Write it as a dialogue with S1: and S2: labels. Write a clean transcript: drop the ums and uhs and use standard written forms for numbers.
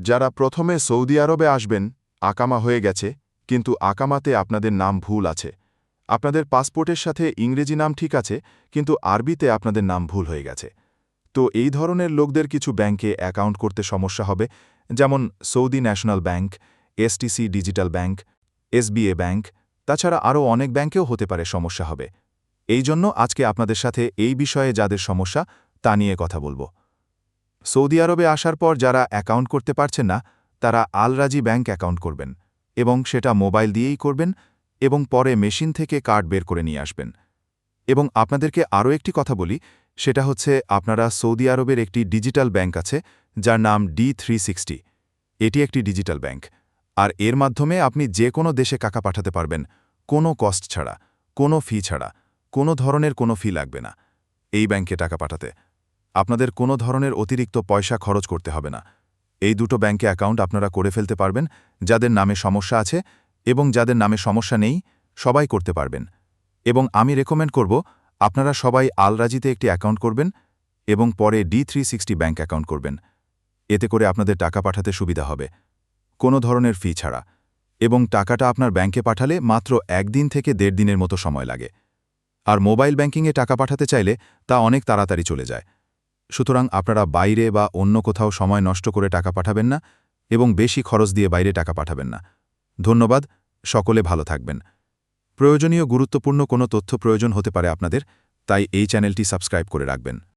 S1: যারা প্রথমে সৌদি আরবে আসবেন, আকামা হয়ে গেছে, কিন্তু আকামাতে আপনাদের নাম ভুল আছে। আপনাদের পাসপোর্টের সাথে ইংরেজি নাম ঠিক আছে, কিন্তু আরবিতে আপনাদের নাম ভুল হয়ে গেছে। তো এই ধরনের লোকদের কিছু ব্যাংকে অ্যাকাউন্ট করতে সমস্যা হবে, যেমন Saudi national bank, STC digital bank, SBA bank, তাছাড়া আরও অনেক ব্যাংকেও হতে পারে সমস্যা হবে। এই জন্য আজকে আপনাদের সাথে এই বিষয়ে যাদের সমস্যা তা নিয়ে কথা বলবো। সৌদি আরবে আসার পর যারা অ্যাকাউন্ট করতে পারছেন না, তারা আল রাজি ব্যাংক অ্যাকাউন্ট করবেন, এবং সেটা মোবাইল দিয়েই করবেন, এবং পরে মেশিন থেকে কার্ড বের করে নিয়ে আসবেন। এবং আপনাদেরকে আরও একটি কথা বলি, সেটা হচ্ছে আপনারা সৌদি আরবের একটি ডিজিটাল ব্যাংক আছে, যার নাম D360। এটি একটি ডিজিটাল ব্যাংক, আর এর মাধ্যমে আপনি যে কোনো দেশে টাকা পাঠাতে পারবেন, কোনো কস্ট ছাড়া, কোনো ফি ছাড়া, কোনো ধরনের কোনো ফি লাগবে না। এই ব্যাংকে টাকা পাঠাতে আপনাদের কোনো ধরনের অতিরিক্ত পয়সা খরচ করতে হবে না। এই দুটো ব্যাংকে অ্যাকাউন্ট আপনারা করে ফেলতে পারবেন, যাদের নামে সমস্যা আছে, এবং যাদের নামে সমস্যা নেই, সবাই করতে পারবেন। এবং আমি রেকমেন্ড করব আপনারা সবাই আল রাজিতে একটি অ্যাকাউন্ট করবেন, এবং পরে D360 ব্যাংক অ্যাকাউন্ট করবেন। এতে করে আপনাদের টাকা পাঠাতে সুবিধা হবে, কোনো ধরনের ফি ছাড়া, এবং টাকাটা আপনার ব্যাংকে পাঠালে মাত্র 1 দিন থেকে 1.5 দিনের মতো সময় লাগে। আর মোবাইল ব্যাংকিংয়ে টাকা পাঠাতে চাইলে তা অনেক তাড়াতাড়ি চলে যায়। সুতরাং আপনারা বাইরে বা অন্য কোথাও সময় নষ্ট করে টাকা পাঠাবেন না, এবং বেশি খরচ দিয়ে বাইরে টাকা পাঠাবেন না। ধন্যবাদ, সকলে ভালো থাকবেন। প্রয়োজনীয় গুরুত্বপূর্ণ কোনো তথ্য প্রয়োজন হতে পারে আপনাদের, তাই এই চ্যানেলটি সাবস্ক্রাইব করে রাখবেন।